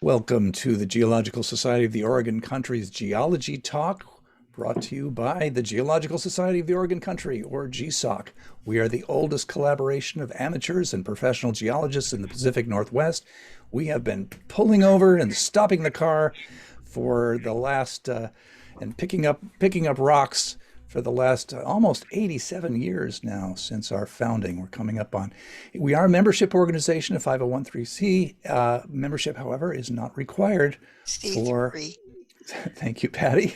Welcome to the Geological Society of the Oregon Country's Geology Talk, brought to you by the Geological Society of the Oregon Country, or GSOC. We are the oldest collaboration of amateurs and professional geologists in the Pacific Northwest. We have been pulling over and stopping the car for the last, and picking up rocks for the last almost 87 years now since our founding. We're coming up on, we are a membership organization, a 501c. Membership, however, is not required for, C3. thank you, Patty.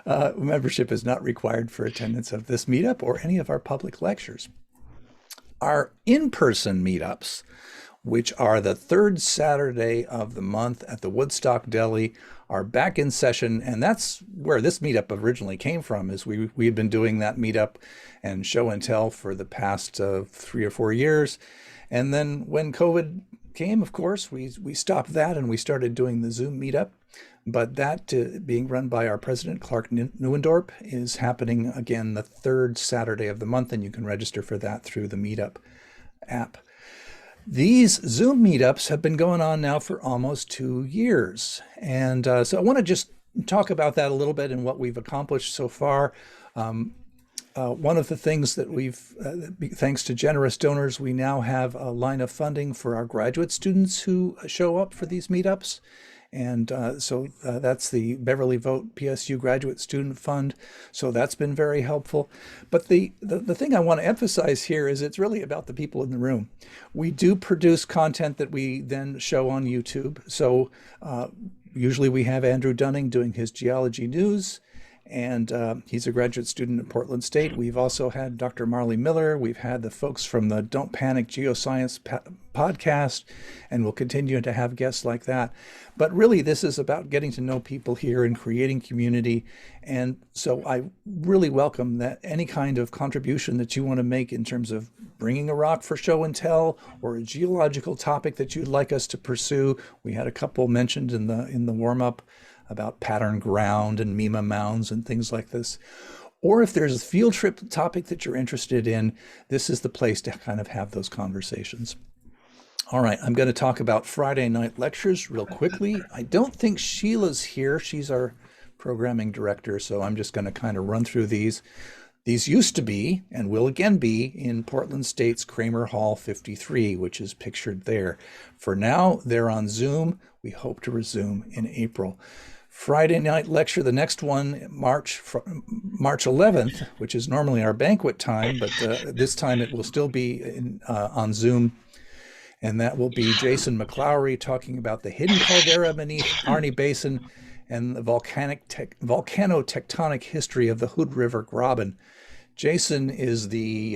Membership is not required for attendance of this meetup or any of our public lectures. Our in-person meetups, which are the third Saturday of the month at the Woodstock Deli, are back in session, and that's where this meetup originally came from. Is we had been doing that meetup and show and tell for the past 3 or 4 years, and then when COVID came, of course, we stopped that and we started doing the Zoom meetup. But that being run by our president, Clark Neuendorp, is happening again the third Saturday of the month, and you can register for that through the Meetup app. These Zoom meetups have been going on now for almost 2 years. And so I want to just talk about that a little bit and what we've accomplished so far. One of the things that thanks to generous donors, we now have a line of funding for our graduate students who show up for these meetups. And so that's the Beverly Vogt PSU Graduate Student Fund. So that's been very helpful. But the thing I want to emphasize here is it's really about the people in the room. We do produce content that we then show on YouTube. So usually we have Andrew Dunning doing his geology news, and he's a graduate student at Portland State. We've also had Dr. Marley Miller. We've had the folks from the Don't Panic Geoscience podcast, and we'll continue to have guests like that. But really, this is about getting to know people here and creating community. And so I really welcome that any kind of contribution that you want to make in terms of bringing a rock for show and tell, or a geological topic that you'd like us to pursue. We had a couple mentioned in the warm-up about pattern ground and Mima mounds and things like this. Or if there's a field trip topic that you're interested in, this is the place to kind of have those conversations. All right, I'm going to talk about Friday night lectures real quickly. I don't think Sheila's here. She's our programming director, so I'm just going to kind of run through these. These used to be, and will again be, in Portland State's Kramer Hall 53, which is pictured there. For now, they're on Zoom. We hope to resume in April. Friday night lecture, the next one, March 11th, which is normally our banquet time, but this time it will still be on Zoom. And that will be Jason McClaughry talking about the hidden caldera beneath Harney Basin and the volcano-tectonic history of the Hood River Graben. Jason is the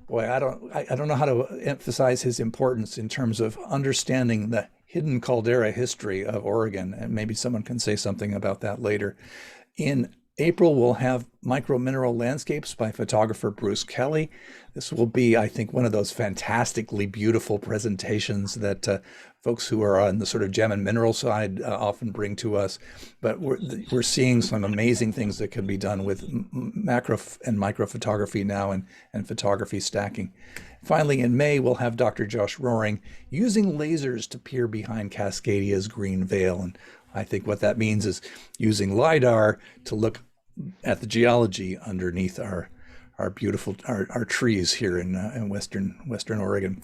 boy. I don't know how to emphasize his importance in terms of understanding the hidden caldera history of Oregon, and maybe someone can say something about that later. In April, we'll have Micromineral Landscapes by photographer Bruce Kelley. This will be, I think, one of those fantastically beautiful presentations that folks who are on the sort of gem and mineral side often bring to us. But we're seeing some amazing things that can be done with macro and micro photography now, and photography stacking. Finally, in May, we'll have Dr. Josh Roering using lasers to peer behind Cascadia's green veil. And I think what that means is using LiDAR to look at the geology underneath our beautiful our trees here in Western Oregon.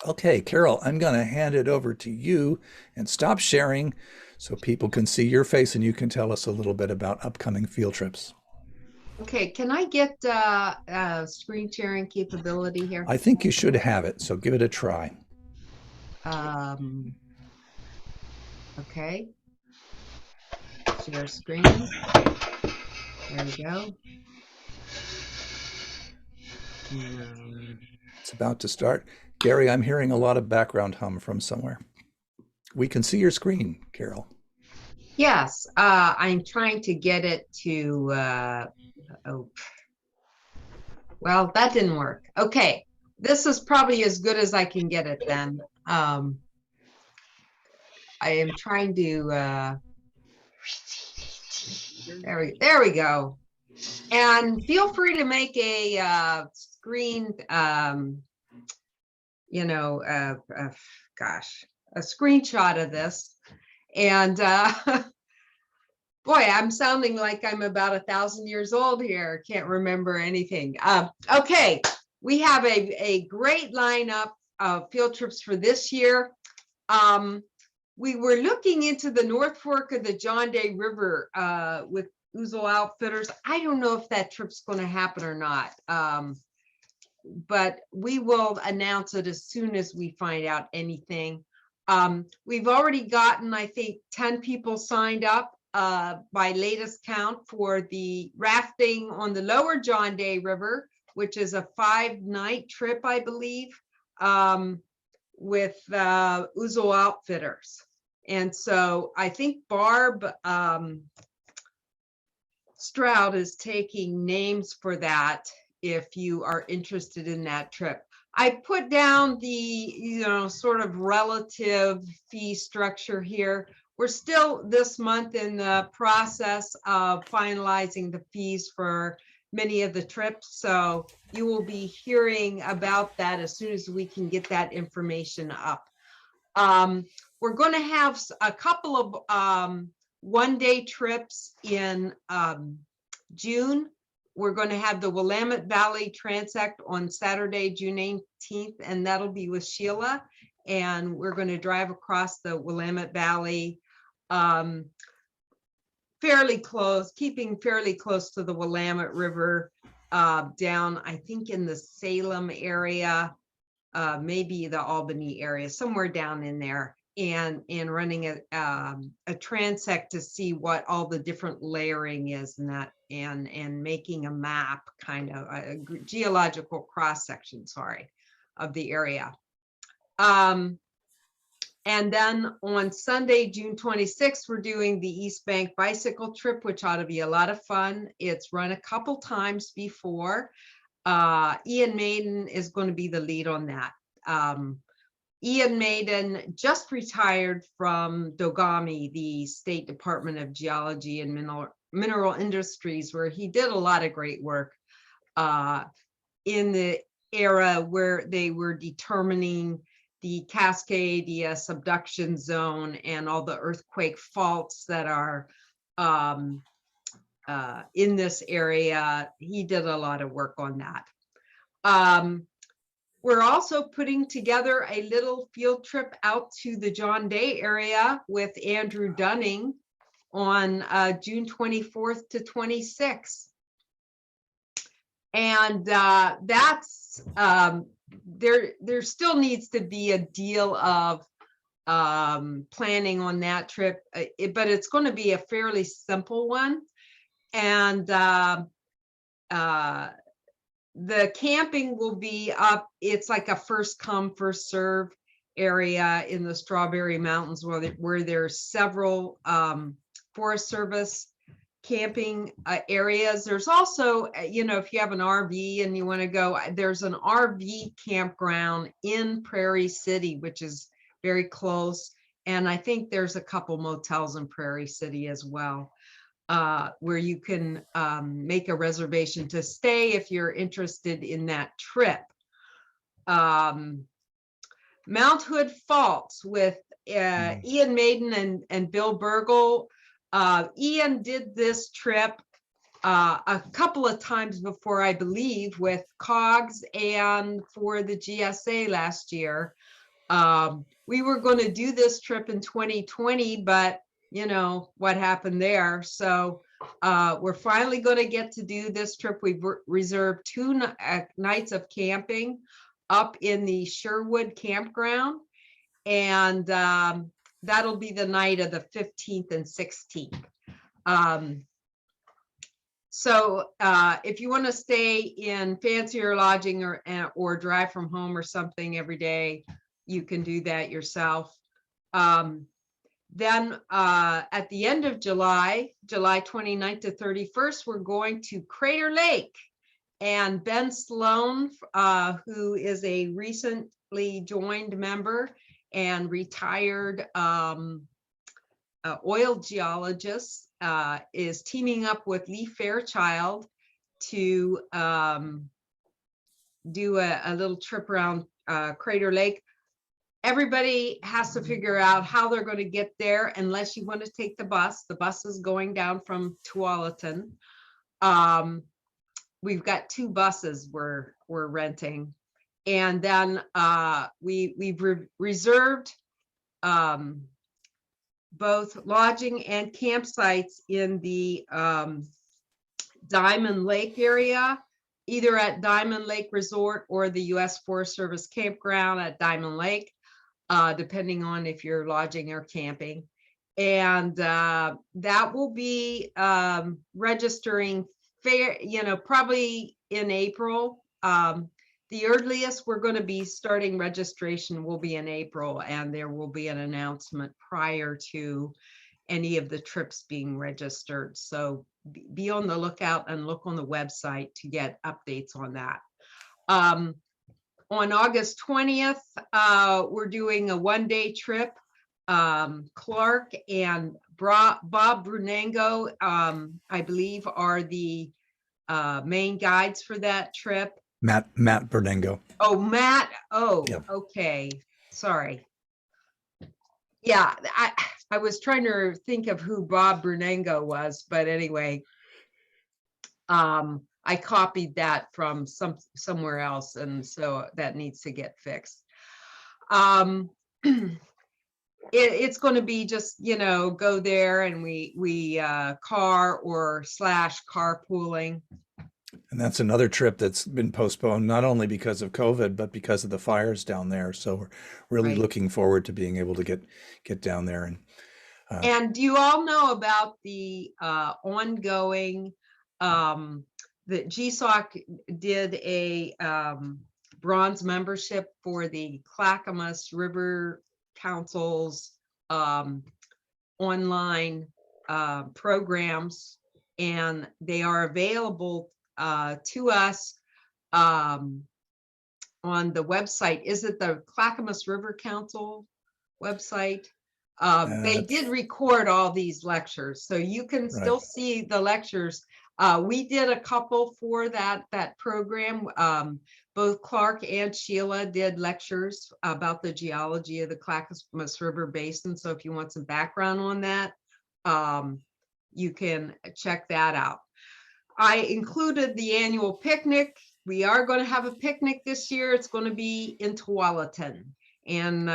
Okay, Carol, I'm going to hand it over to you and stop sharing so people can see your face and you can tell us a little bit about upcoming field trips. Okay, can I get screen sharing capability here? I think you should have it, so give it a try. Okay. Share screen. There we go. It's about to start. Gary, I'm hearing a lot of background hum from somewhere. We can see your screen, Carol. Yes, I'm trying to get it to, oh, well, that didn't work. Okay, this is probably as good as I can get it then. I am trying to, there we go. And feel free to make a screen, gosh, a screenshot of this. And boy, I'm sounding like I'm about 1,000 years old here. Can't remember anything. Okay, we have a great lineup of field trips for this year. We were looking into the North Fork of the John Day River with Ouzel Outfitters. I don't know if that trip's going to happen or not, but we will announce it as soon as we find out anything. We've already gotten, I think, 10 people signed up by latest count for the rafting on the lower John Day River, which is a 5-night trip, I believe, with Ouzel Outfitters. And so I think Barb Stroud is taking names for that if you are interested in that trip. I put down the, sort of relative fee structure here. We're still this month in the process of finalizing the fees for many of the trips. So you will be hearing about that as soon as we can get that information up. We're going to have a couple of one-day trips in June. We're going to have the Willamette Valley Transect on Saturday, June 18th, and that'll be with Sheila. And we're going to drive across the Willamette Valley, fairly close, keeping fairly close to the Willamette River, down, I think, in the Salem area, maybe the Albany area, somewhere down in there, and running a transect to see what all the different layering is in that, and making a map, kind of a geological cross section, sorry, of the area. And then on Sunday, June 26th, we're doing the East Bank bicycle trip, which ought to be a lot of fun. It's run a couple times before. Ian Maiden is going to be the lead on that. Ian Maiden just retired from Dogami, the State Department of Geology and Mineral Industries, where he did a lot of great work in the era where they were determining the Cascadia subduction zone and all the earthquake faults that are in this area. He did a lot of work on that. We're also putting together a little field trip out to the John Day area with Andrew Dunning on June 24th to 26th. And that's, there still needs to be a deal of planning on that trip, but it's going to be a fairly simple one. And the camping will be up, it's like a first come, first serve area in the Strawberry Mountains, where there's several Forest Service camping areas. There's also, if you have an RV and you want to go, there's an RV campground in Prairie City, which is very close. And I think there's a couple motels in Prairie City as well, where you can make a reservation to stay if you're interested in that trip. Mount Hood Faults with Ian Maiden and Bill Burgle. Ian did this trip a couple of times before, I believe, with COGS and for the GSA last year. We were going to do this trip in 2020, but what happened there. So we're finally going to get to do this trip. We've reserved 2 nights of camping up in the Sherwood campground. And that'll be the night of the 15th and 16th. So if you want to stay in fancier lodging or drive from home or something every day, you can do that yourself. Then at the end of July 29th to 31st, we're going to Crater Lake. And Ben Sloan, who is a recently joined member and retired oil geologist, is teaming up with Lee Fairchild to do a little trip around Crater Lake. everybody has to figure out how they're going to get there unless you want to take the bus. The bus is going down from Tualatin. We've got 2 buses we're renting. And then we've reserved both lodging and campsites in the Diamond Lake area, either at Diamond Lake Resort or the U.S. Forest Service campground at Diamond Lake, depending on if you're lodging or camping. And that will be registering fair, probably in April. The earliest we're going to be starting registration will be in April, and there will be an announcement prior to any of the trips being registered. So be on the lookout and look on the website to get updates on that. On August 20th, we're doing a 1-day trip. Clark and Bob Brunango, I believe, are the main guides for that trip. Matt Bernengo. Oh, Matt. Oh, yeah. Okay. Sorry. Yeah, I was trying to think of who Bob Brunango was, but anyway, I copied that from somewhere else, and so that needs to get fixed. It's going to be just, go there and we car or / carpooling. And that's another trip that's been postponed, not only because of COVID, but because of the fires down there. So we're really looking forward to being able to get down there. And do you all know about the ongoing, that GSOC did a bronze membership for the Clackamas River Council's online programs, and they are available to us on the website. Is it the Clackamas River Council website? They did record all these lectures, so you can still see the lectures. We did a couple for that program. Both Clark and Sheila did lectures about the geology of the Clackamas River Basin. So if you want some background on that, you can check that out. I included the annual picnic. We are going to have a picnic this year. It's going to be in Tualatin, and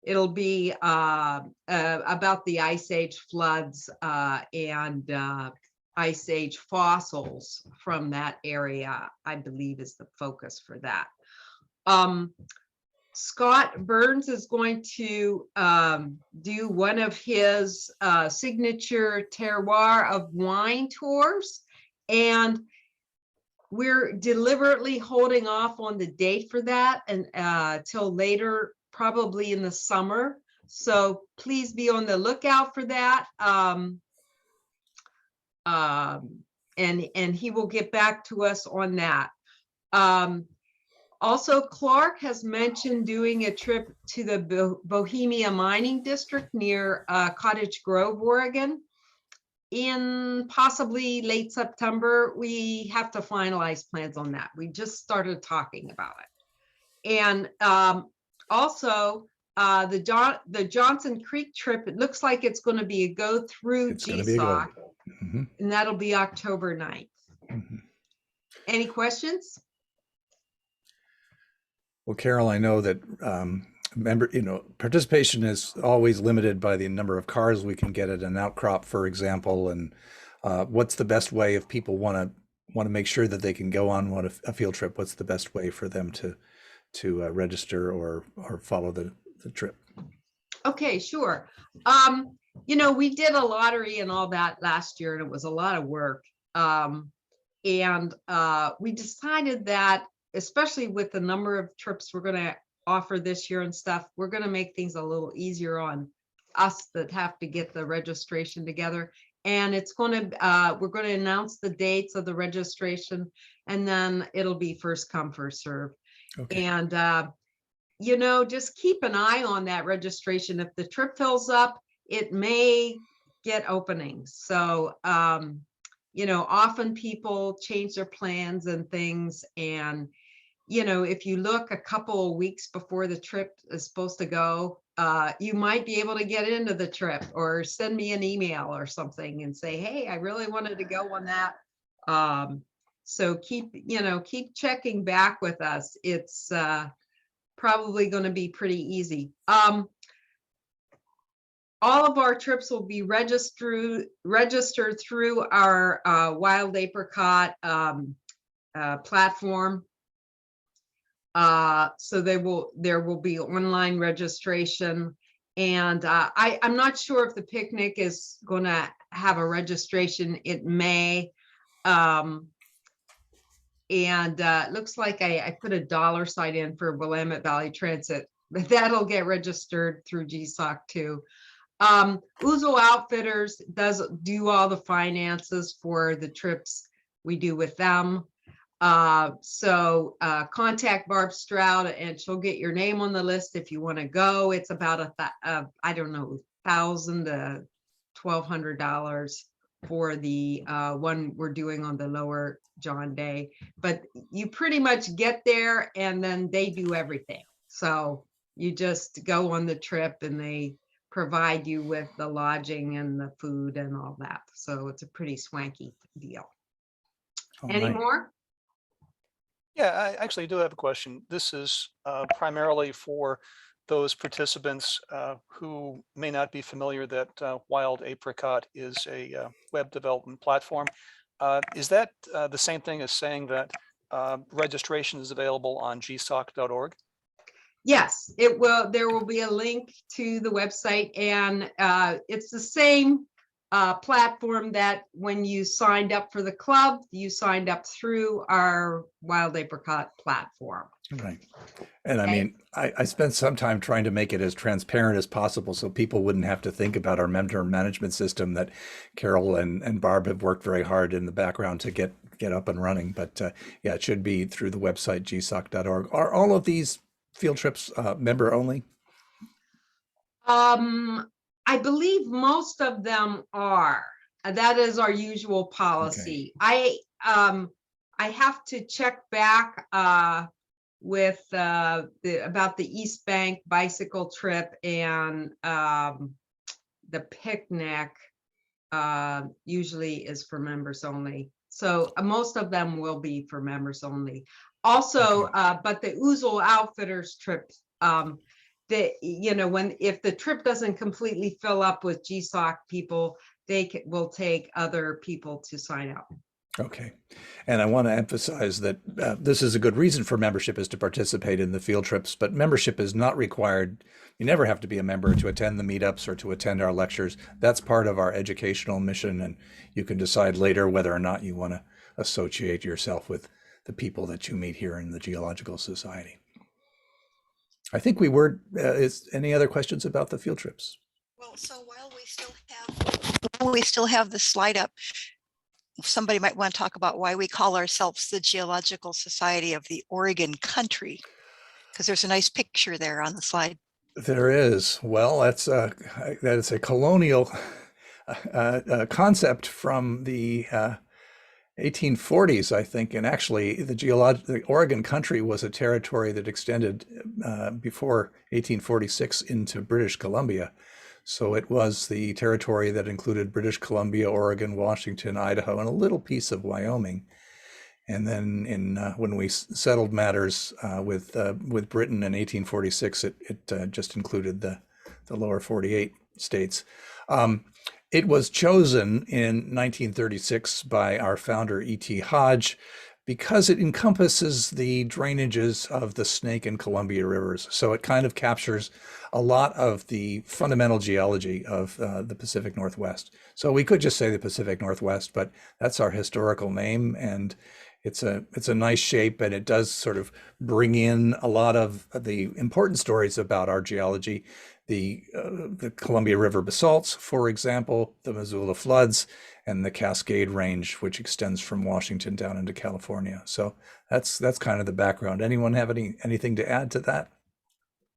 it'll be about the Ice Age floods and Ice Age fossils from that area, I believe, is the focus for that. Scott Burns is going to do one of his signature terroir of wine tours, and we're deliberately holding off on the date for that and till later, probably in the summer. So please be on the lookout for that. And he will get back to us on that. Also, Clark has mentioned doing a trip to the Bohemia Mining District near Cottage Grove, Oregon, in possibly late September. We have to finalize plans on that. We just started talking about it. And also, the Johnson Creek trip, it looks like it's going to be a go through GSOC, and that'll be October 9th. Any questions? Well, Carol, I know that participation is always limited by the number of cars we can get at an outcrop, for example. And what's the best way if people want to make sure that they can go on a field trip? What's the best way for them to register or follow the trip? Okay, sure. We did a lottery and all that last year, and it was a lot of work. And we decided that, especially with the number of trips we're going to offer this year and stuff, we're going to make things a little easier on us that have to get the registration together. And it's going to, we're going to announce the dates of the registration, and then it'll be first come, first serve. Okay. And, just keep an eye on that registration. If the trip fills up, it may get openings. So, often people change their plans and things, and if you look a couple of weeks before the trip is supposed to go, you might be able to get into the trip, or send me an email or something and say, hey, I really wanted to go on that. So keep checking back with us. It's probably going to be pretty easy. All of our trips will be registered through our Wild Apricot platform. So there will be online registration, and I'm not sure if the picnic is going to have a registration. It may, and it looks like I put a $ in for Willamette Valley Transit, but that'll get registered through GSOC too. Ouzel Outfitters does do all the finances for the trips we do with them. So contact Barb Stroud and she'll get your name on the list if you want to go. It's about I don't know, $1,000 to $1,200 for the one we're doing on the Lower John Day. But you pretty much get there and then they do everything. So you just go on the trip and they provide you with the lodging and the food and all that. So it's a pretty swanky deal. Any more? Yeah, I actually do have a question. This is primarily for those participants who may not be familiar that Wild Apricot is a web development platform. Is that the same thing as saying that registration is available on gsoc.org? Yes, it will. There will be a link to the website, and it's the same platform that when you signed up for the club, you signed up through our Wild Apricot platform. Right. And I mean, I spent some time trying to make it as transparent as possible so people wouldn't have to think about our member management system that Carol and Barb have worked very hard in the background to get up and running. But yeah, it should be through the website, gsoc.org. Are all of these field trips member only? I believe most of them are. That is our usual policy. Okay. I have to check back with about the East Bank bicycle trip and the picnic usually is for members only. So most of them will be for members only. Also, okay. But the Ouzel Outfitters trip, if the trip doesn't completely fill up with GSOC people, they will take other people to sign up. Okay. And I want to emphasize that this is a good reason for membership, is to participate in the field trips, but membership is not required. You never have to be a member to attend the meetups or to attend our lectures. That's part of our educational mission, and you can decide later whether or not you want to associate yourself with the people that you meet here in the Geological Society. I think we were, is any other questions about the field trips? Well, so while we still have the slide up, somebody might want to talk about why we call ourselves the Geological Society of the Oregon Country, because there's a nice picture there on the slide. There is. Well, that is a colonial concept from the 1840s, I think. And actually, the Oregon Country was a territory that extended before 1846 into British Columbia. So it was the territory that included British Columbia, Oregon, Washington, Idaho, and a little piece of Wyoming. And then when we settled matters with Britain in 1846, it just included the lower 48 states. It was chosen in 1936 by our founder, E.T. Hodge, because it encompasses the drainages of the Snake and Columbia rivers. So it kind of captures a lot of the fundamental geology of the Pacific Northwest. So we could just say the Pacific Northwest, but that's our historical name, and it's a nice shape, and it does sort of bring in a lot of the important stories about our geology. The Columbia River basalts, for example, the Missoula floods, and the Cascade Range, which extends from Washington down into California. So that's kind of the background. Anyone have anything to add to that?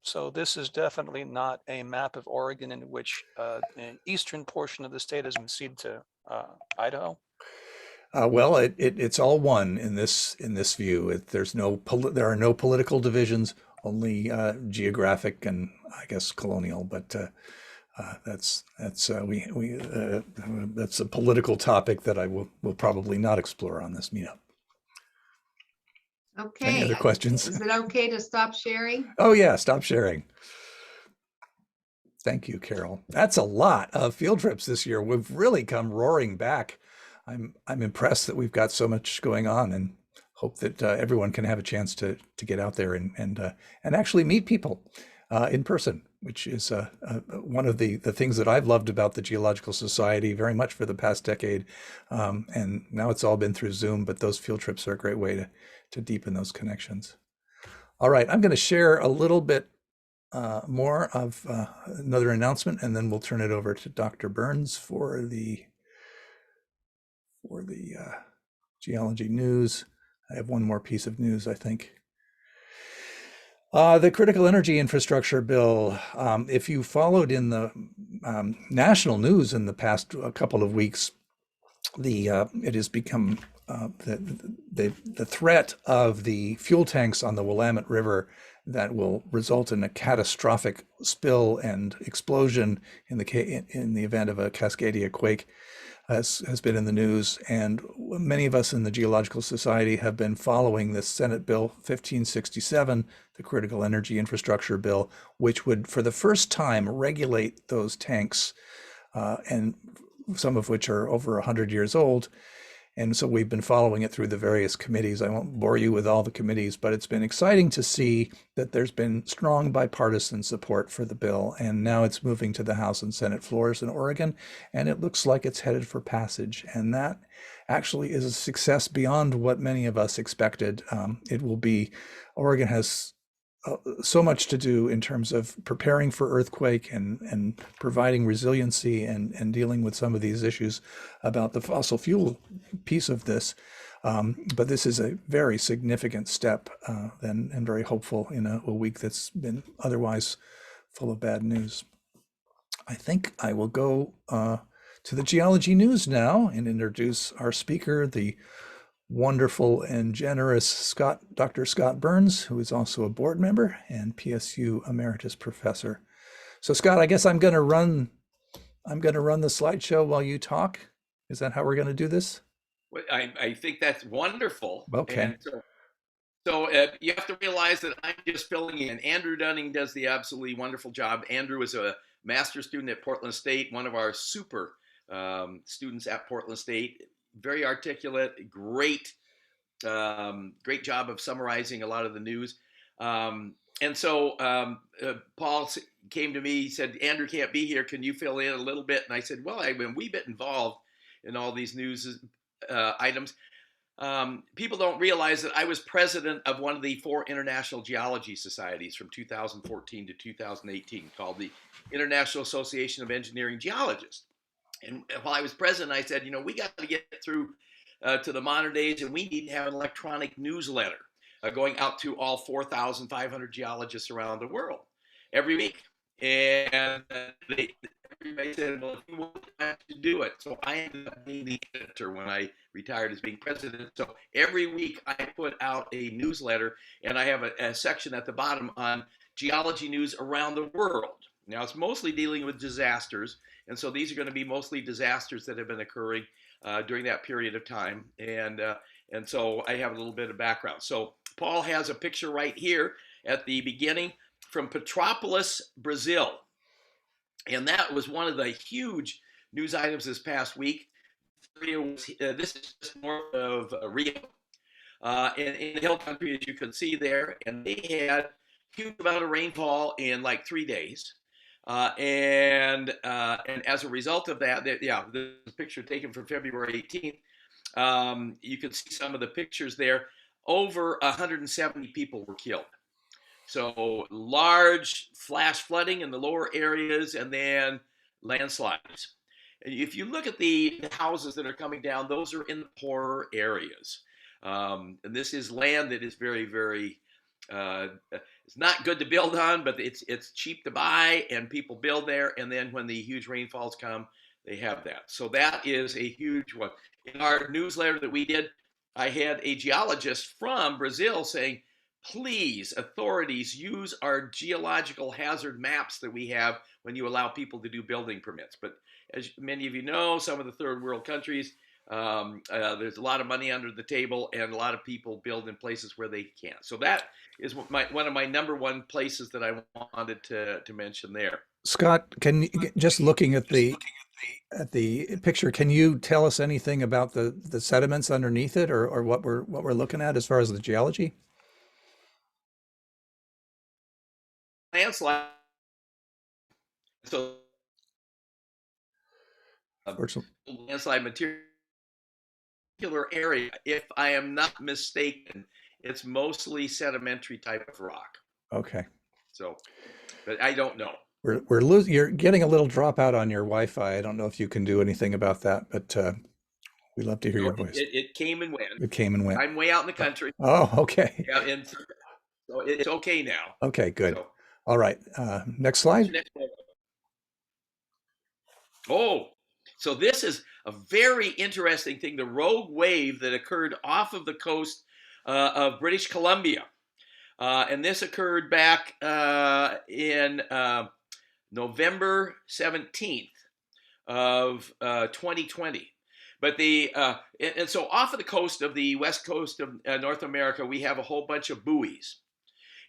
So this is definitely not a map of Oregon in which an eastern portion of the state has been ceded to Idaho? Well, it's all one in this view. There are no political divisions, only geographic and I guess colonial. But that's a political topic that I will probably not explore on this meetup. Okay. Any other questions? Is it okay to stop sharing? Oh yeah, stop sharing. Thank you, Carol. That's a lot of field trips this year. We've really come roaring back. I'm impressed that we've got so much going on, and hope that everyone can have a chance to get out there and actually meet people in person, which is one of the things that I've loved about the Geological Society very much for the past decade. And now it's all been through Zoom, but those field trips are a great way to deepen those connections. All right, I'm going to share a little bit more of another announcement, and then we'll turn it over to Dr. Burns for the geology news. I have one more piece of news, I think. The critical energy infrastructure bill. If you followed in the national news in the past couple of weeks, it has become the threat of the fuel tanks on the Willamette River that will result in a catastrophic spill and explosion in the event of a Cascadia quake has been in the news, and many of us in the Geological Society have been following this Senate Bill 1567, the Critical Energy Infrastructure Bill, which would, for the first time, regulate those tanks, and some of which are over 100 years old. And so we've been following it through the various committees. I won't bore you with all the committees, but it's been exciting to see that there's been strong bipartisan support for the bill. And now it's moving to the House and Senate floors in Oregon, and it looks like it's headed for passage. And that actually is a success beyond what many of us expected. Oregon has so much to do in terms of preparing for earthquake and providing resiliency and dealing with some of these issues about the fossil fuel piece of this. But this is a very significant step and very hopeful in a week that's been otherwise full of bad news. I think I will go to the geology news now and introduce our speaker, the wonderful and generous Dr. Scott Burns, who is also a board member and PSU emeritus professor. So Scott, I guess I'm going to run the slideshow while you talk. Is that how we're going to do this? Well, I think that's wonderful. Okay. And so you have to realize that I'm just filling in. Andrew Dunning does the absolutely wonderful job. Andrew is a master's student at Portland State, one of our super students at Portland State. Very articulate, great job of summarizing a lot of the news. And so Paul came to me, he said, Andrew can't be here. Can you fill in a little bit? And I said, well, I've been a wee bit involved in all these news items. People don't realize that I was president of one of the 4 international geology societies from 2014 to 2018 called the International Association of Engineering Geologists. And while I was president, I said, we got to get through to the modern days, and we need to have an electronic newsletter going out to all 4,500 geologists around the world every week. And everybody said, well, if you want to do it. So I ended up being the editor when I retired as being president. So every week I put out a newsletter, and I have a section at the bottom on geology news around the world. Now, it's mostly dealing with disasters. And so these are going to be mostly disasters that have been occurring during that period of time. And so I have a little bit of background. So Paul has a picture right here at the beginning from Petropolis, Brazil. And that was one of the huge news items this past week. This is just north of Rio. In the hill country, as you can see there. And they had huge amount of rainfall in like 3 days. And as a result of that, the picture taken from February 18th, you can see some of the pictures there. Over 170 people were killed. So large flash flooding in the lower areas and then landslides. And if you look at the houses that are coming down, those are in the poorer areas. And this is land that is very, very it's not good to build on, but it's cheap to buy, and people build there. And then when the huge rainfalls come, they have that. So that is a huge one. In our newsletter that we did, I had a geologist from Brazil saying, please, authorities, use our geological hazard maps that we have when you allow people to do building permits. But as many of you know, some of the third world countries, there's a lot of money under the table, and a lot of people build in places where they can't. So that is one of my number one places that I wanted to mention there. Scott, can you, just looking at the picture, can you tell us anything about the sediments underneath it, or what we're looking at as far as the geology? Landslide. So landslide material area, if I am not mistaken, it's mostly sedimentary type of rock. Okay. So, but I don't know. We're losing. You're getting a little dropout on your Wi-Fi. I don't know if you can do anything about that, but we'd love to hear your voice. It came and went. It came and went. I'm way out in the country. Oh, okay. Yeah, and so it's okay now. Okay, good. So, all right. Next slide. Oh, so this is a very interesting thing. The rogue wave that occurred off of the coast of British Columbia. And this occurred back in November 17th of 2020. But and so off of the coast of the west coast of North America, we have a whole bunch of buoys.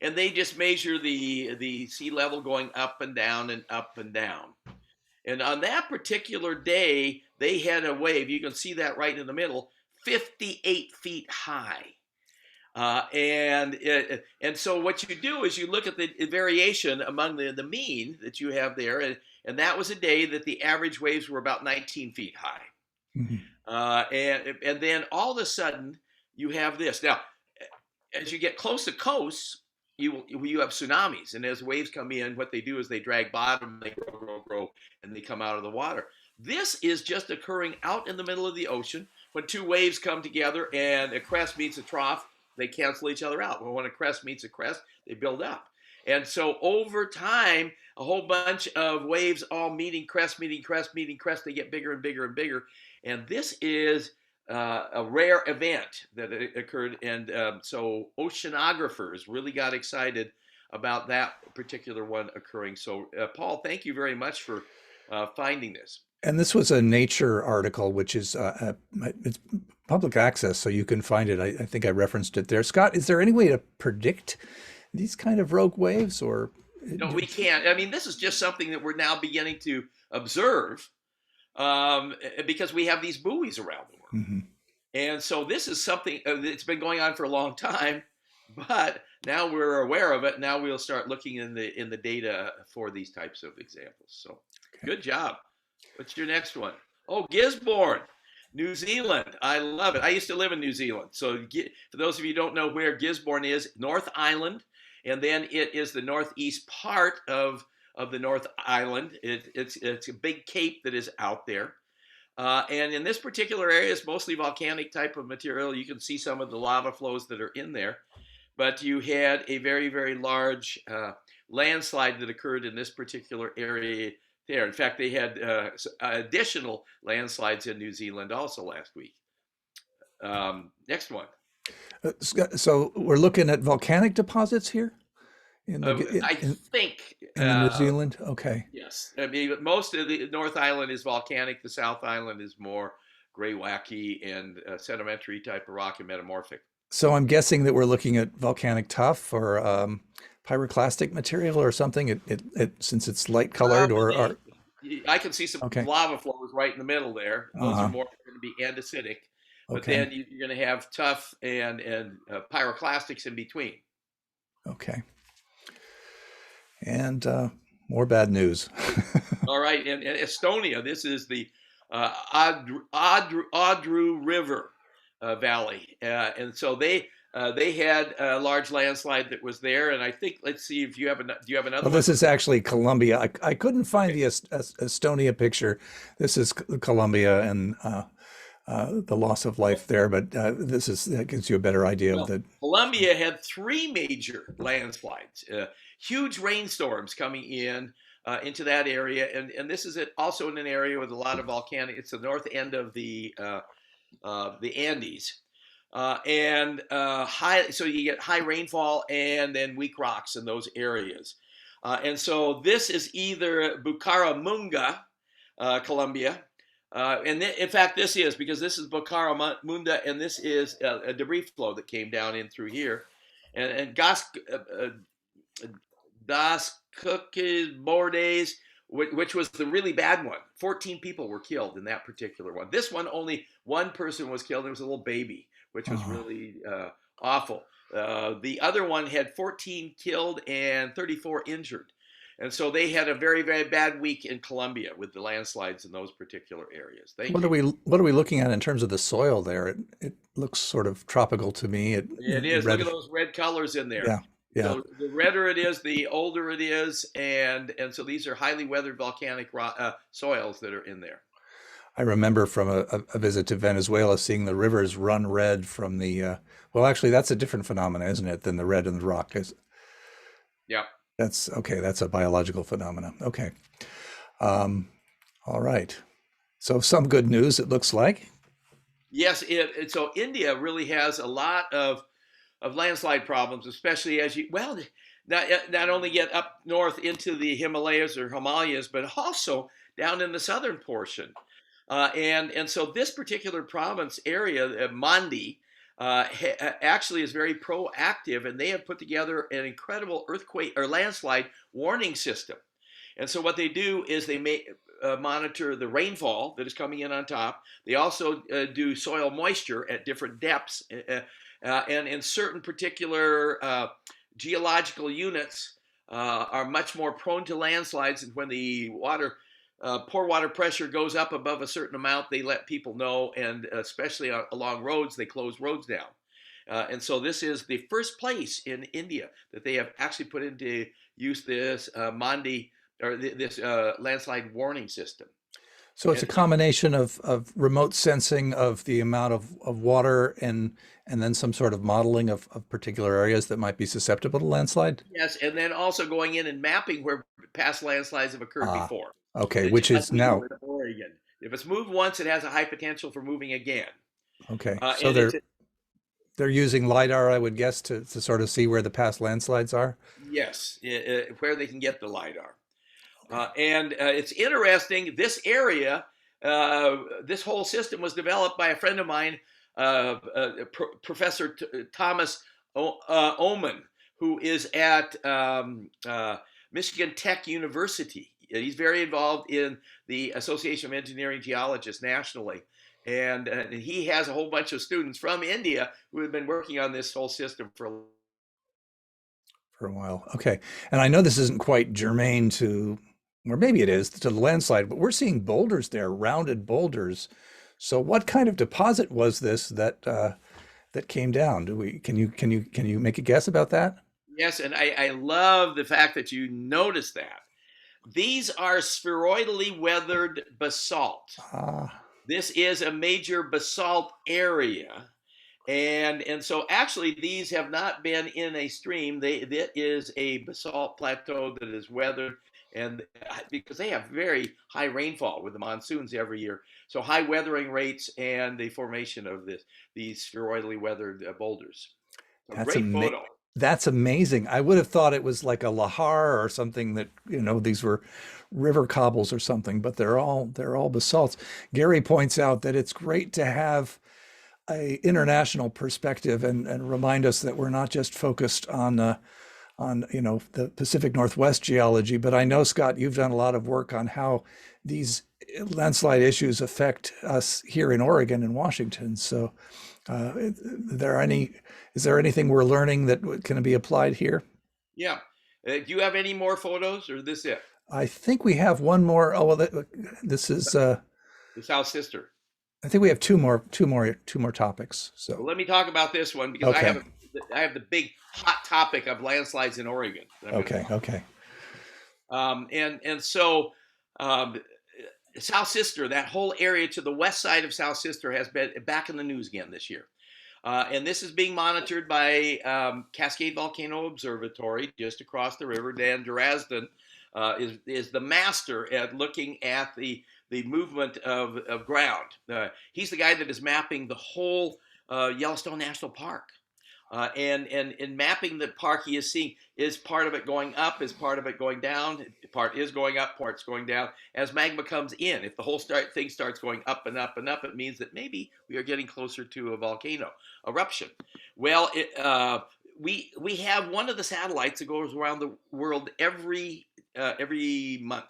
And they just measure the sea level going up and down and up and down. And on that particular day, they had a wave, you can see that right in the middle, 58 feet high. And so what you do is you look at the variation among the mean that you have there, and that was a day that the average waves were about 19 feet high. Mm-hmm. And then all of a sudden you have this. Now, as you get close to coasts, you have tsunamis, and as waves come in, what they do is they drag bottom, they grow, and they come out of the water. This is just occurring out in the middle of the ocean when two waves come together and a crest meets a trough. They cancel each other out. Well, when a crest meets a crest, they build up. And so over time, a whole bunch of waves all meeting crest, they get bigger and bigger and bigger. And this is a rare event that occurred. And so oceanographers really got excited about that particular one occurring. So Paul, thank you very much for finding this. And this was a Nature article, which is it's public access, so you can find it. I think I referenced it there. Scott, is there any way to predict these kind of rogue waves, or? No, we can't. I mean, this is just something that we're now beginning to observe because we have these buoys around the world. Mm-hmm. And so this is something that's been going on for a long time, but now we're aware of it. Now we'll start looking in the data for these types of examples. So Good job. What's your next one? Oh, Gisborne, New Zealand. I love it. I used to live in New Zealand. So for those of you who don't know where Gisborne is, North Island, and then it is the northeast part of the North Island. It's a big cape that is out there. And in this particular area, it's mostly volcanic type of material. You can see some of the lava flows that are in there. But you had a very, very large landslide that occurred in this particular area there. In fact, they had additional landslides in New Zealand also last week. Next one. So we're looking at volcanic deposits here? I think in New Zealand. Okay. Yes, I mean most of the North Island is volcanic. The South Island is more gray-wacky and sedimentary type of rock and metamorphic. So I'm guessing that we're looking at volcanic tuff or pyroclastic material or something. It since it's light colored or I can see some lava flows right in the middle there. Those are more going to be andesitic, but then you're going to have tuff and pyroclastics in between. Okay. And more bad news. All right, in Estonia, this is the Odru River Valley, and so they had a large landslide that was there. And I think, let's see if you have do you have another? Well, this is actually Colombia. I couldn't find the Estonia picture. This is Colombia and the loss of life there, but that gives you a better idea of the. Colombia had 3 major landslides. Huge rainstorms coming in into that area. And this is also in an area with a lot of volcanic. It's the north end of the Andes. High, so you get high rainfall and then weak rocks in those areas. And so this is either Bucaramanga, Colombia. In fact, this is, because this is Bucaramanga, and this is a debris flow that came down in through here. And Das Cookies Bordes, which was the really bad one. 14 people were killed in that particular one. This one, only one person was killed. It was a little baby, which was really awful. The other one had 14 killed and 34 injured. And so they had a very, very bad week in Colombia with the landslides in those particular areas. What are we looking at in terms of the soil there? It looks sort of tropical to me. It is. Look at those red colors in there. Yeah. Yeah. So the redder it is, the older it is, and so these are highly weathered volcanic soils that are in there. I remember from a visit to Venezuela seeing the rivers run red from the well, actually, that's a different phenomenon, isn't it, than the red in the rock? Yeah. That's okay. That's a biological phenomenon. Okay. All right. So some good news, it looks like. Yes. So India really has a lot of landslide problems, especially as you, well, not only get up north into the Himalayas or Himalayas, but also down in the southern portion. And so this particular province area, Mandi, actually is very proactive, and they have put together an incredible earthquake or landslide warning system. And so what they do is they monitor the rainfall that is coming in on top. They also do soil moisture at different depths. And in certain particular geological units are much more prone to landslides. And when the pore water pressure goes up above a certain amount, they let people know. And especially along roads, they close roads down. And so this is the first place in India that they have actually put into use this Mandi, or this landslide warning system. So it's a combination of remote sensing of the amount of water and then some sort of modeling of particular areas that might be susceptible to landslide? Yes, and then also going in and mapping where past landslides have occurred before. Okay, which is now Oregon. If it's moved once, it has a high potential for moving again. Okay, so they're using LiDAR, I would guess, to sort of see where the past landslides are? Yes, where they can get the LiDAR. And it's interesting, this area, this whole system was developed by a friend of mine, Professor Thomas Oman, who is at Michigan Tech University. He's very involved in the Association of Engineering Geologists nationally. And he has a whole bunch of students from India who have been working on this whole system for a while. Okay. And I know this isn't quite germane to, or maybe it is, to the landslide, but we're seeing boulders there, rounded boulders. So what kind of deposit was this that came down? Can you make a guess about that? Yes, and I love the fact that you noticed that. These are spheroidally weathered basalt. This is a major basalt area. And so actually these have not been in a stream. That is a basalt plateau that is weathered, and because they have very high rainfall with the monsoons every year. So high weathering rates and the formation of these spheroidally weathered boulders. So great photo. That's amazing. I would have thought it was like a lahar or something that, these were river cobbles or something, but they're all basalts. Gary points out that it's great to have a international perspective and remind us that we're not just focused on the Pacific Northwest geology, but I know, Scott, you've done a lot of work on how these landslide issues affect us here in Oregon and Washington. So is there anything we're learning that can be applied here? Yeah. Do you have any more photos, or is this it? I think we have one more. Oh, well, this is the South Sister. I think we have two more topics. So well, let me talk about this one, because okay. I have the big hot topic of landslides in Oregon. Okay. And so South Sister, that whole area to the west side of South Sister, has been back in the news again this year. And this is being monitored by Cascade Volcano Observatory just across the river, Dan Dresden, is the master at looking at the movement of ground. He's the guy that is mapping the whole Yellowstone National Park. And in mapping the park, he is seeing, is part of it going up, is part of it going down, part is going up, part's going down. As magma comes in, if the whole thing starts going up and up and up, it means that maybe we are getting closer to a volcano eruption. Well, we have one of the satellites that goes around the world every month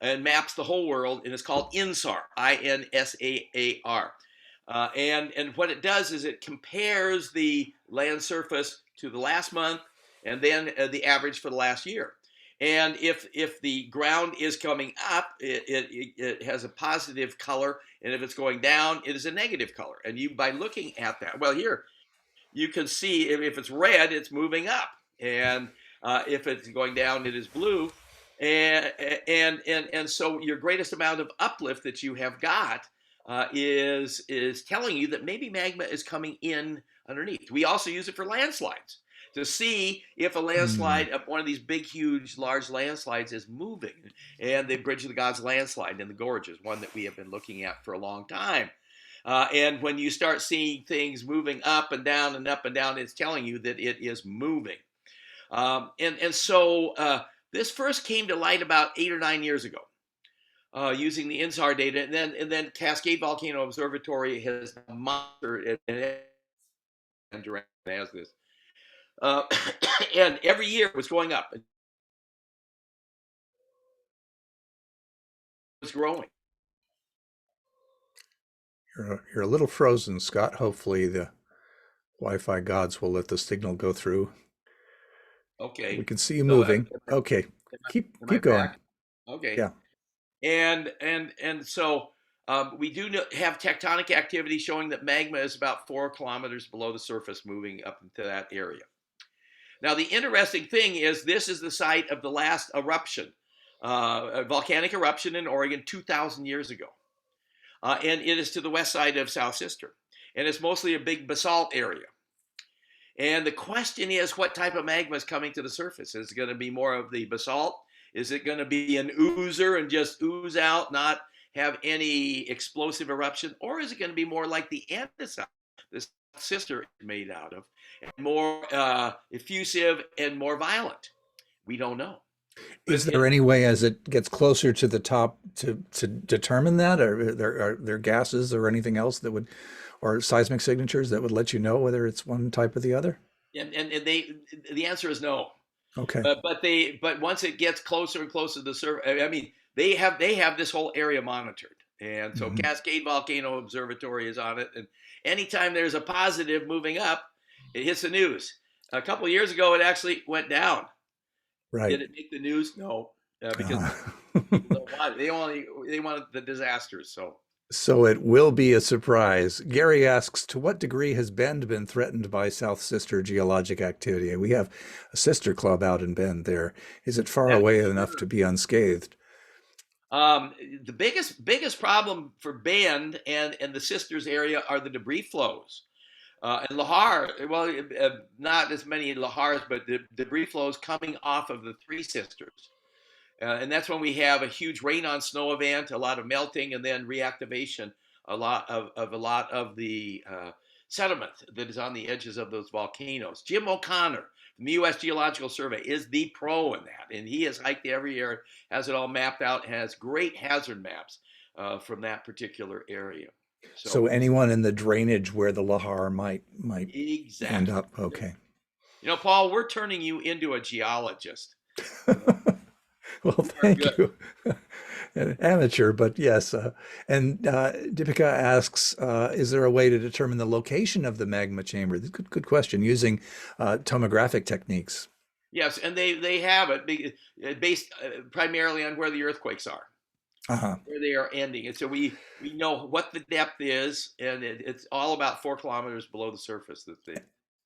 and maps the whole world, and it's called INSAR, INSAAR. And what it does is it compares the land surface to the last month and then the average for the last year. And if the ground is coming up, it has a positive color, and if it's going down, it is a negative color. And you, by looking at that, well, here you can see if it's red, it's moving up, and if it's going down, it is blue. And so your greatest amount of uplift that you have got is telling you that maybe magma is coming in underneath. We also use it for landslides to see if a landslide, one of these big, huge, large landslides is moving. And the Bridge of the Gods landslide in the gorge is one that we have been looking at for a long time. And when you start seeing things moving up and down and up and down, it's telling you that it is moving. So this first came to light about 8 or 9 years ago. Using the INSAR data, and then Cascade Volcano Observatory has monitored it and has this, and every year it was going up. It was growing. You're a little frozen, Scott. Hopefully the Wi-Fi gods will let the signal go through. Okay. We can see you moving. Okay. Keep going. Back? Okay. Yeah. And so we do have tectonic activity showing that magma is about 4 kilometers below the surface, moving up into that area. Now, the interesting thing is this is the site of the last eruption, a volcanic eruption in Oregon 2,000 years ago. And it is to the west side of South Sister. And it's mostly a big basalt area. And the question is, what type of magma is coming to the surface? Is it going to be more of the basalt? Is it going to be an oozer and just ooze out, not have any explosive eruption? Or is it going to be more like the andesite this sister is made out of, and more effusive and more violent? We don't know. Is there any way, as it gets closer to the top, to determine that? Or are there gases or anything else that would, or seismic signatures that would let you know whether it's one type or the other? And the answer is no. Okay. But once it gets closer and closer to the surface, I mean, they have this whole area monitored, and so Cascade Volcano Observatory is on it. And anytime there's a positive moving up, it hits the news. A couple of years ago, it actually went down. Right. Did it make the news? No, because people don't want it. They wanted the disasters. So it will be a surprise. Gary asks, to what degree has Bend been threatened by South Sister geologic activity? We have a sister club out in Bend there. Is it far away enough to be unscathed? The biggest problem for Bend and the Sisters area are the debris flows. And Lahar, well, not as many Lahars, but the debris flows coming off of the Three Sisters. And that's when we have a huge rain on snow event, a lot of melting, and then reactivation, a lot of the sediment that is on the edges of those volcanoes. Jim O'Connor from the U.S. Geological Survey is the pro in that, and he has hiked every year, has it all mapped out, has great hazard maps from that particular area. So anyone in the drainage where the Lahar might exactly end up, okay. You know, Paul, we're turning you into a geologist. Well, thank you. An amateur, but yes. And Deepika asks, is there a way to determine the location of the magma chamber? Good question, using tomographic techniques. Yes, and they have it based primarily on where the earthquakes are, where they are ending. And so we know what the depth is, and it's all about 4 kilometers below the surface.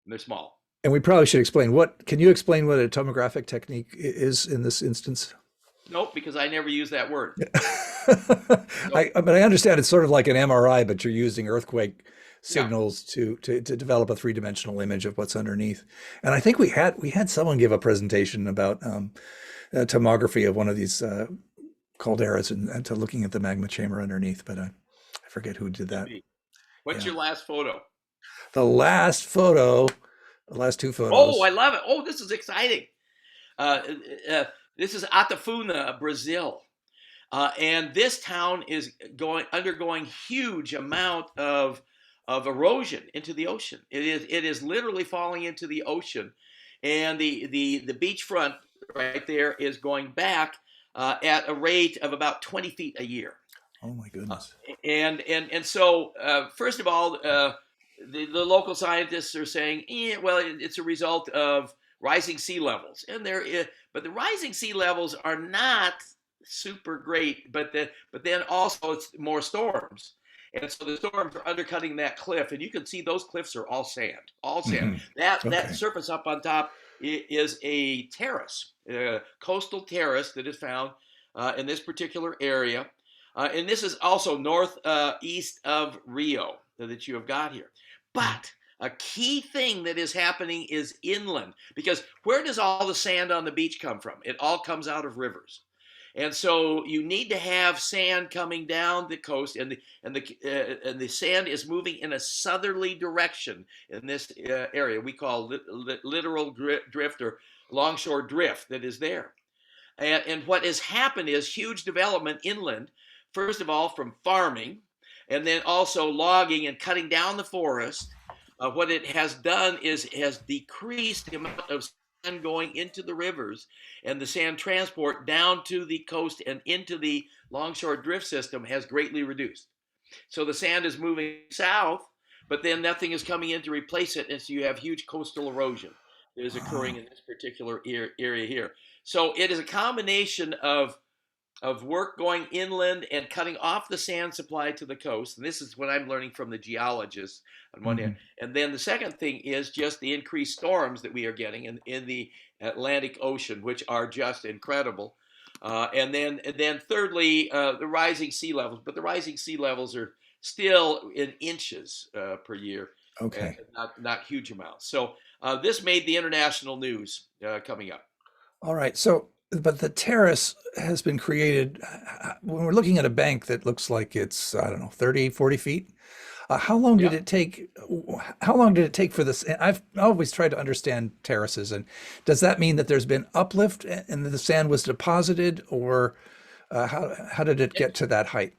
They're small. And we probably should explain can you explain what a tomographic technique is in this instance? Nope, because I never use that word. But I understand it's sort of like an MRI, but you're using earthquake signals to develop a 3-dimensional image of what's underneath. And I think we had someone give a presentation about tomography of one of these calderas and to looking at the magma chamber underneath, but I forget who did that. What's Yeah. your last photo? The last photo, the last two photos. Oh, I love it. Oh, this is exciting. This is Atafuna, Brazil. And this town is undergoing huge amount of erosion into the ocean. It is literally falling into the ocean, and the beachfront right there is going back at a rate of about 20 feet a year. Oh my goodness! And so first of all, the local scientists are saying, well, it's a result of rising sea levels, and but the rising sea levels are not super great, but then also it's more storms, and so the storms are undercutting that cliff, and you can see those cliffs are all sand. That surface up on top is a terrace, a coastal terrace that is found in this particular area, and this is also northeast of Rio that you have got here. But a key thing that is happening is inland, because where does all the sand on the beach come from? It all comes out of rivers. And so you need to have sand coming down the coast, and the sand is moving in a southerly direction in this area we call littoral drift or longshore drift that is there. And what has happened is huge development inland, first of all from farming, and then also logging and cutting down the forest. What it has done is has decreased the amount of sand going into the rivers, and the sand transport down to the coast and into the longshore drift system has greatly reduced. So the sand is moving south, but then nothing is coming in to replace it, and so you have huge coastal erosion that is occurring in this particular area here. So it is a combination of work going inland and cutting off the sand supply to the coast. And this is what I'm learning from the geologists on one hand. And then the second thing is just the increased storms that we are getting in the Atlantic Ocean, which are just incredible. And then thirdly, the rising sea levels. But the rising sea levels are still in inches per year. Okay. Not huge amounts. So this made the international news coming up. All right. So, but the terrace has been created when we're looking at a bank that looks like it's, I don't know, 30, 40 feet. How long did it take? How long did it take for this? I've always tried to understand terraces. And does that mean that there's been uplift and the sand was deposited, or how did it get to that height?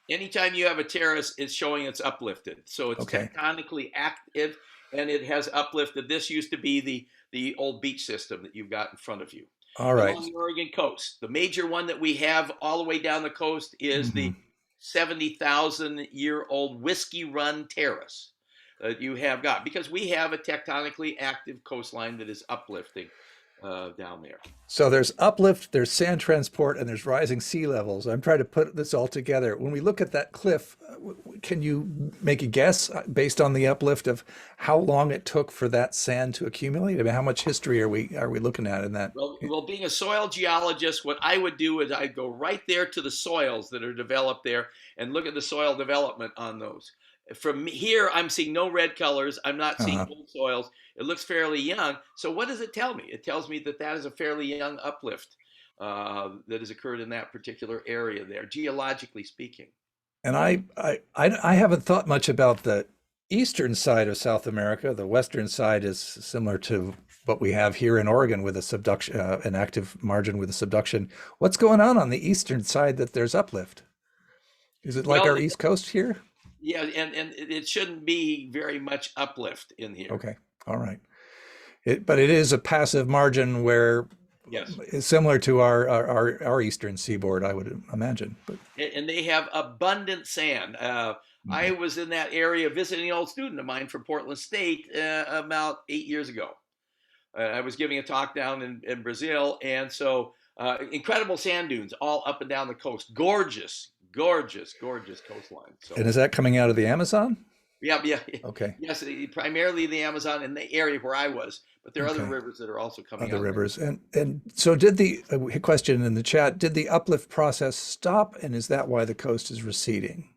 Anytime you have a terrace, it's showing it's uplifted. So it's tectonically active, and it has uplifted. This used to be the old beach system that you've got in front of you. All right. Along the Oregon coast. The major one that we have all the way down the coast is the 70,000-year-old Whiskey Run Terrace that you have got, because we have a tectonically active coastline that is uplifting down there. So there's uplift, there's sand transport, and there's rising sea levels. I'm trying to put this all together. When we look at that cliff, can you make a guess based on the uplift of how long it took for that sand to accumulate? I mean, how much history are we looking at in that? Well, being a soil geologist, what I would do is I'd go right there to the soils that are developed there and look at the soil development on those. From here, I'm seeing no red colors. I'm not seeing old soils. It looks fairly young. So what does it tell me? It tells me that is a fairly young uplift that has occurred in that particular area there, geologically speaking. And I haven't thought much about the eastern side of South America. The western side is similar to what we have here in Oregon with a subduction, an active margin with a subduction. What's going on the eastern side that there's uplift? Is it like our East Coast here? Yeah, and it shouldn't be very much uplift in here. Okay, all right. But it is a passive margin where it's similar to our eastern seaboard, I would imagine. But and they have abundant sand. I was in that area visiting an old student of mine from Portland State about 8 years ago. I was giving a talk down in Brazil, and so incredible sand dunes all up and down the coast. Gorgeous coastline. So, and is that coming out of the Amazon? Yeah. Okay. Yes, primarily the Amazon and the area where I was, but there are other rivers that are also coming out. Other rivers. And so did the question in the chat, did the uplift process stop, and is that why the coast is receding?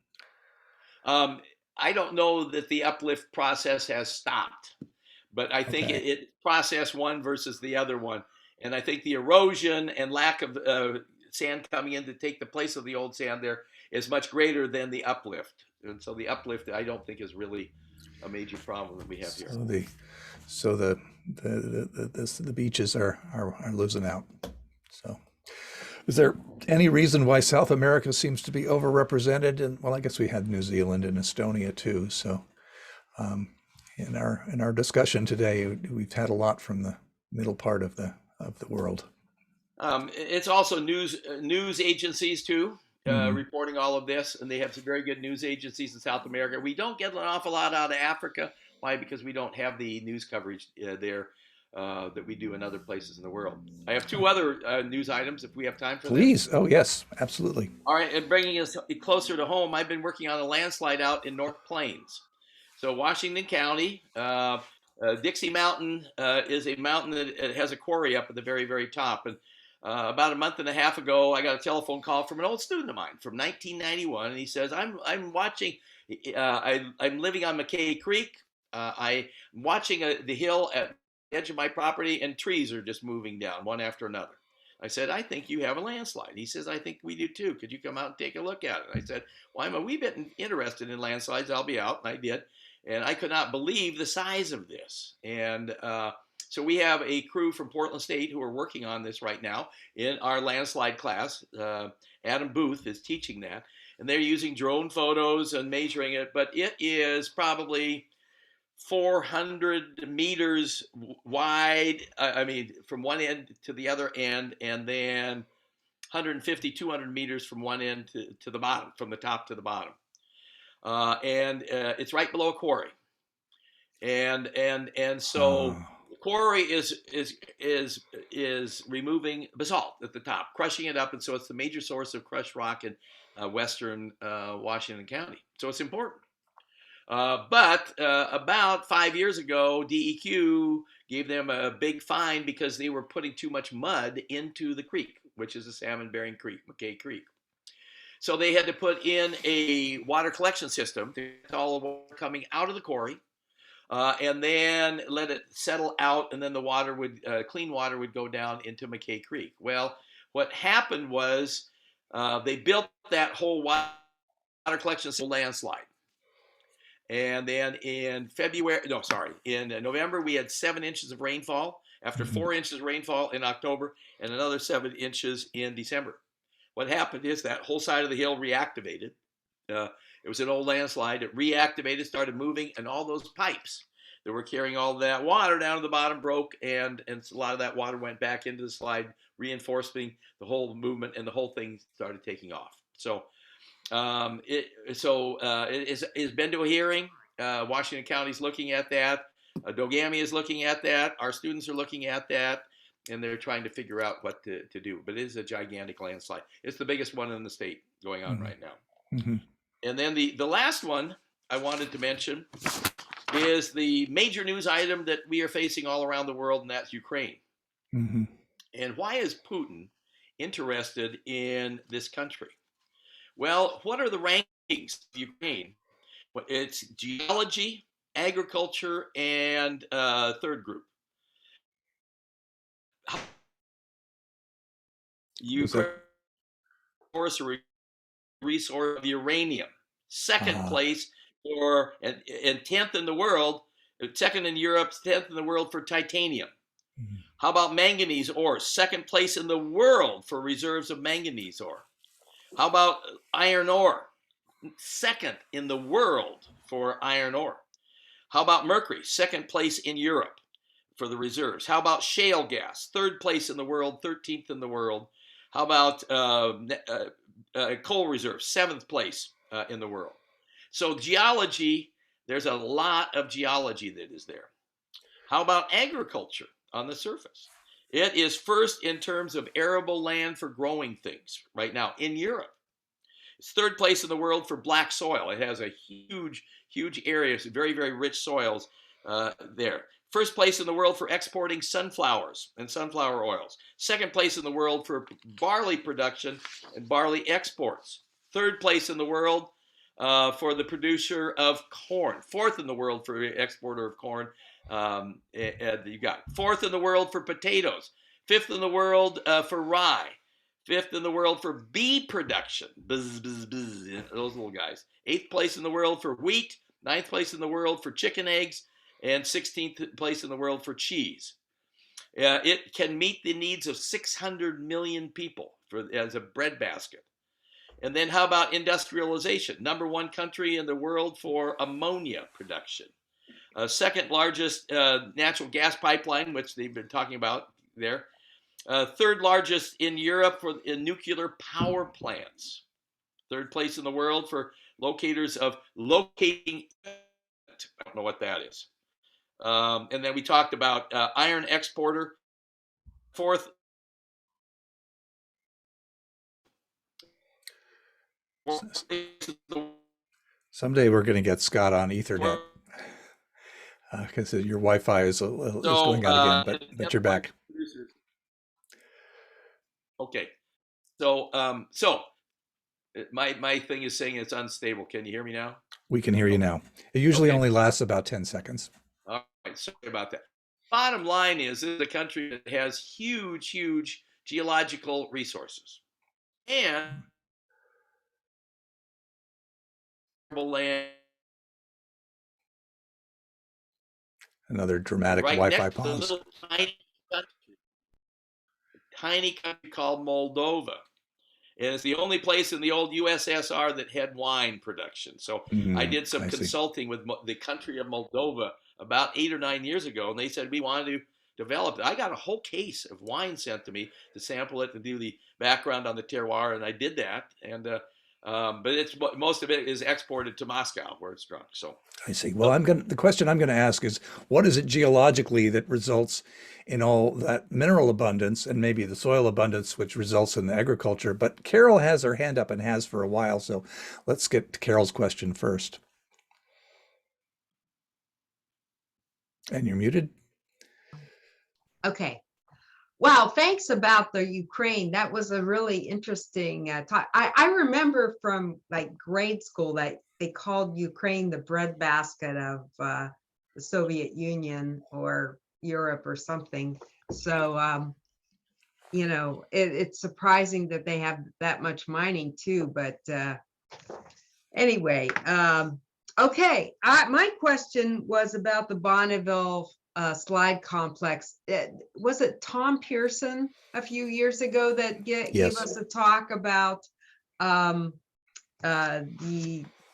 I don't know that the uplift process has stopped, but I think it process one versus the other one And I think the erosion and lack of sand coming in to take the place of the old sand there is much greater than the uplift. And so the uplift, I don't think, is really a major problem that we have here. So the beaches are losing out. So, is there any reason why South America seems to be overrepresented? And well, I guess we had New Zealand and Estonia too. So, in our discussion today, we've had a lot from the middle part of the world. It's also news agencies too, reporting all of this, and they have some very good news agencies in South America. We don't get an awful lot out of Africa. Why? Because we don't have the news coverage there that we do in other places in the world. I have two other news items if we have time for Please. This. Oh, yes, absolutely. All right, and bringing us closer to home, I've been working on a landslide out in North Plains. So Washington County, Dixie Mountain is a mountain that has a quarry up at the very, very top. And about a month and a half ago, I got a telephone call from an old student of mine from 1991, and he says, I'm watching, I'm living on McCay Creek. I'm watching the hill at the edge of my property, and trees are just moving down one after another. I said, I think you have a landslide. He says, I think we do too. Could you come out and take a look at it? I said, well, I'm a wee bit interested in landslides. I'll be out. And I did. And I could not believe the size of this. And so we have a crew from Portland State who are working on this right now in our landslide class. Adam Booth is teaching that. And they're using drone photos and measuring it. But it is probably 400 meters wide, I mean, from one end to the other end, and then 150, 200 meters from one end to the bottom, from the top to the bottom. And it's right below a quarry. And so the quarry is removing basalt at the top, crushing it up, and so it's the major source of crushed rock in western Washington County. So it's important. But about 5 years ago, DEQ gave them a big fine because they were putting too much mud into the creek, which is a salmon-bearing creek, McCay Creek. So they had to put in a water collection system to get all the water coming out of the quarry, and then let it settle out, and then the water would, clean water would go down into McCay Creek. Well, what happened was they built that whole water collection system landslide. And then in November, we had 7 inches of rainfall after 4 inches of rainfall in October and another 7 inches in December. What happened is that whole side of the hill reactivated. It was an old landslide. It reactivated, started moving, and all those pipes that were carrying all that water down to the bottom broke, and a lot of that water went back into the slide, reinforcing the whole movement, and the whole thing started taking off. So it's been to a hearing. Washington County's looking at that. Dogami is looking at that. Our students are looking at that, and they're trying to figure out what to do. But it is a gigantic landslide. It's the biggest one in the state going on right now. And then the last one I wanted to mention is the major news item that we are facing all around the world, and that's Ukraine. And why is Putin interested in this country? Well, what are the rankings of Ukraine? Well, it's geology, agriculture, and third group. Ukraine, of course, a resource of uranium. Second place for, and 10th in the world, second in Europe, 10th in the world for titanium. How about manganese ore? Second place in the world for reserves of manganese ore. How about iron ore? Second in the world for iron ore. How about mercury? Second place in Europe for the reserves. How about shale gas? Third place in the world, 13th in the world. How about coal reserves? 7th place in the world. So geology, there's a lot of geology that is there. How about agriculture on the surface? It is first in terms of arable land for growing things right now in Europe. It's third place in the world for black soil. It has a huge, huge area, very, very rich soils there. First place in the world for exporting sunflowers and sunflower oils. Second place in the world for barley production and barley exports. Third place in the world for the producer of corn. Fourth in the world for the exporter of corn. You got fourth in the world for potatoes. 5th in the world for rye, 5th in the world for bee production, buzz, buzz, buzz, those little guys, 8th place in the world for wheat, 9th place in the world for chicken eggs, and 16th place in the world for cheese. It can meet the needs of 600 million people as a breadbasket. And then how about industrialization? Number 1 country in the world for ammonia production. Second largest natural gas pipeline, which they've been talking about there. Third largest in Europe for nuclear power plants. 3rd place in the world for locators of locating. I don't know what that is. And then we talked about iron exporter. 4th. Someday we're going to get Scott on Ethernet because your Wi-Fi is going out again, but you're back. Okay, so my thing is saying it's unstable. Can you hear me now? We can hear you now. It usually only lasts about 10 seconds. All right, sorry about that. Bottom line is, this is a country that has huge geological resources and land. Another dramatic right Wi-Fi next pause. To a little tiny country called Moldova. And it's the only place in the old USSR that had wine production. So I did some consulting with the country of Moldova about 8 or 9 years ago, and they said we wanted to develop it. I got a whole case of wine sent to me to sample it, to do the background on the terroir, and I did that. And but most of it is exported to Moscow, where it's drunk. So I see. Well, the question I'm going to ask is, what is it geologically that results in all that mineral abundance and maybe the soil abundance, which results in the agriculture? But Carol has her hand up and has for a while, so let's get to Carol's question first. And you're muted. Okay. Wow, thanks about the Ukraine. That was a really interesting talk. I remember from like grade school that they called Ukraine the breadbasket of the Soviet Union or Europe or something. So, you know, it's surprising that they have that much mining too. But anyway, okay. My question was about the Bonneville slide complex. Was it Tom Pearson a few years ago that gave us a talk about the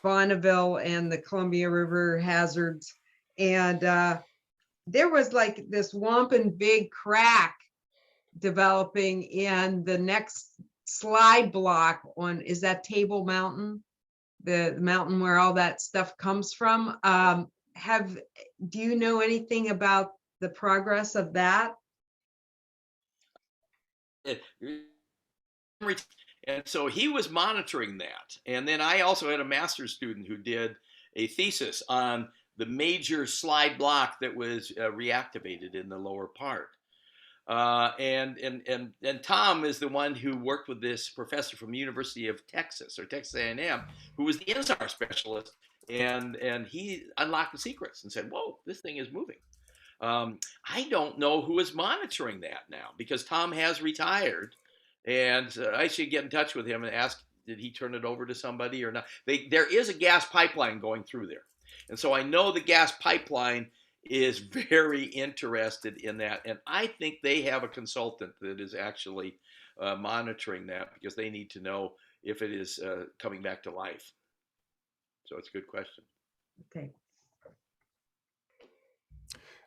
Bonneville and the Columbia River hazards? And there was like this whomping big crack developing in the next slide block on, is that Table Mountain? The mountain where all that stuff comes from. Do you know anything about the progress of that? And so he was monitoring that. And then I also had a master's student who did a thesis on the major slide block that was reactivated in the lower part. And Tom is the one who worked with this professor from University of Texas, or Texas A&M, who was the INSAR specialist, and he unlocked the secrets and said, whoa, this thing is moving. I don't know who is monitoring that now, because Tom has retired, and I should get in touch with him and ask, did he turn it over to somebody or not? There is a gas pipeline going through there. And so I know the gas pipeline is very interested in that. And I think they have a consultant that is actually monitoring that, because they need to know if it is coming back to life. So it's a good question. Okay.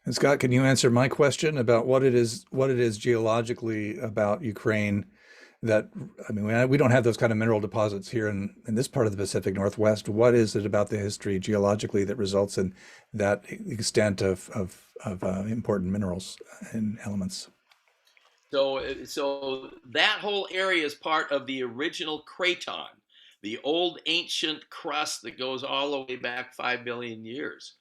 And Scott, can you answer my question about what it is geologically about Ukraine that, I mean, we don't have those kind of mineral deposits here in this part of the Pacific Northwest. What is it about the history geologically that results in that extent of important minerals and elements? So that whole area is part of the original craton, the old ancient crust that goes all the way back 5 billion years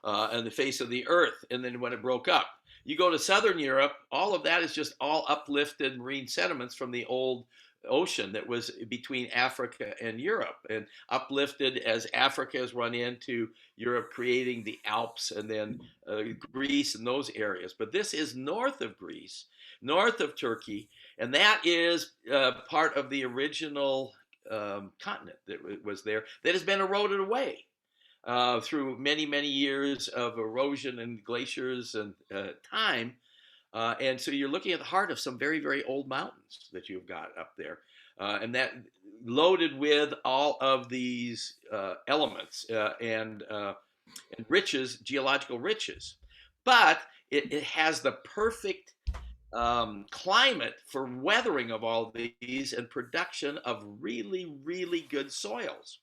on the face of the earth. And then when it broke up, you go to Southern Europe, all of that is just all uplifted marine sediments from the old ocean that was between Africa and Europe, and uplifted as Africa has run into Europe, creating the Alps and then Greece and those areas. But this is north of Greece, north of Turkey, and that is part of the original continent that was there that has been eroded away through many, many years of erosion and glaciers and time. And so you're looking at the heart of some very, very old mountains that you've got up there. And that loaded with all of these elements and riches, geological riches. But it has the perfect climate for weathering of all these and production of really, really good soils.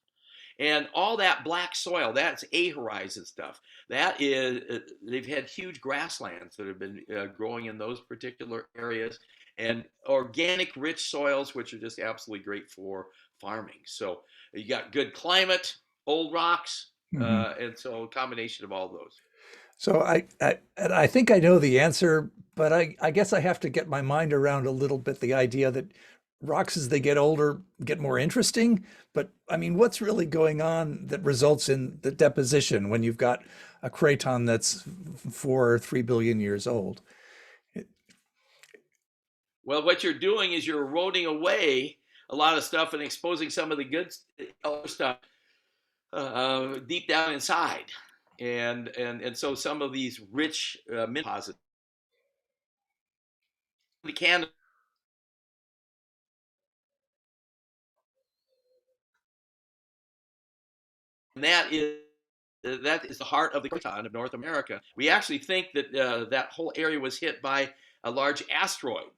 And all that black soil, that's aharized stuff. That is, they've had huge grasslands that have been growing in those particular areas, and organic, rich soils, which are just absolutely great for farming. So you got good climate, old rocks, and so a combination of all those. So I think I know the answer, but I guess I have to get my mind around a little bit the idea that rocks as they get older get more interesting. But I mean, what's really going on that results in the deposition when you've got a craton that's 4 or 3 billion years old? Well, what you're doing is you're eroding away a lot of stuff and exposing some of the good stuff deep down inside. And so some of these rich mineral deposits can, and that is the heart of the craton of North America. We actually think that that whole area was hit by a large asteroid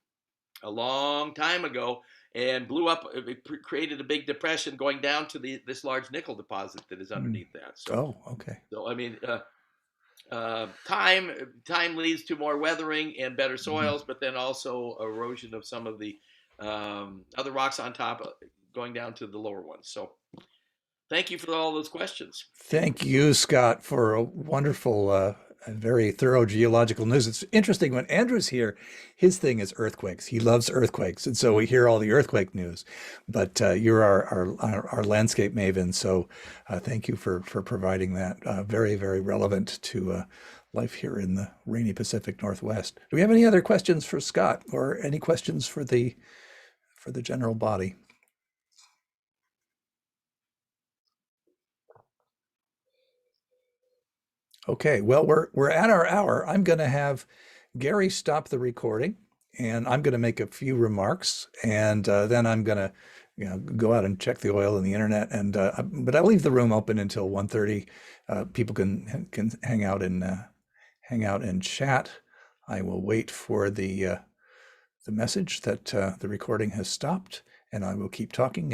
a long time ago and blew up. It created a big depression going down to this large nickel deposit that is underneath that. So, okay. So I mean, time leads to more weathering and better soils, but then also erosion of some of the other rocks on top, going down to the lower ones. So thank you for all those questions. Thank you, Scott, for a wonderful and very thorough geological news. It's interesting when Andrew's here, his thing is earthquakes. He loves earthquakes. And so we hear all the earthquake news, but you're our landscape maven. So thank you for providing that. Very, very relevant to life here in the rainy Pacific Northwest. Do we have any other questions for Scott or any questions for the general body? Okay, well, we're at our hour. I'm going to have Gary stop the recording, and I'm going to make a few remarks, and then I'm going to, go out and check the oil and the internet. And but I'll leave the room open until 1:30. People can hang out and chat. I will wait for the message that the recording has stopped, and I will keep talking.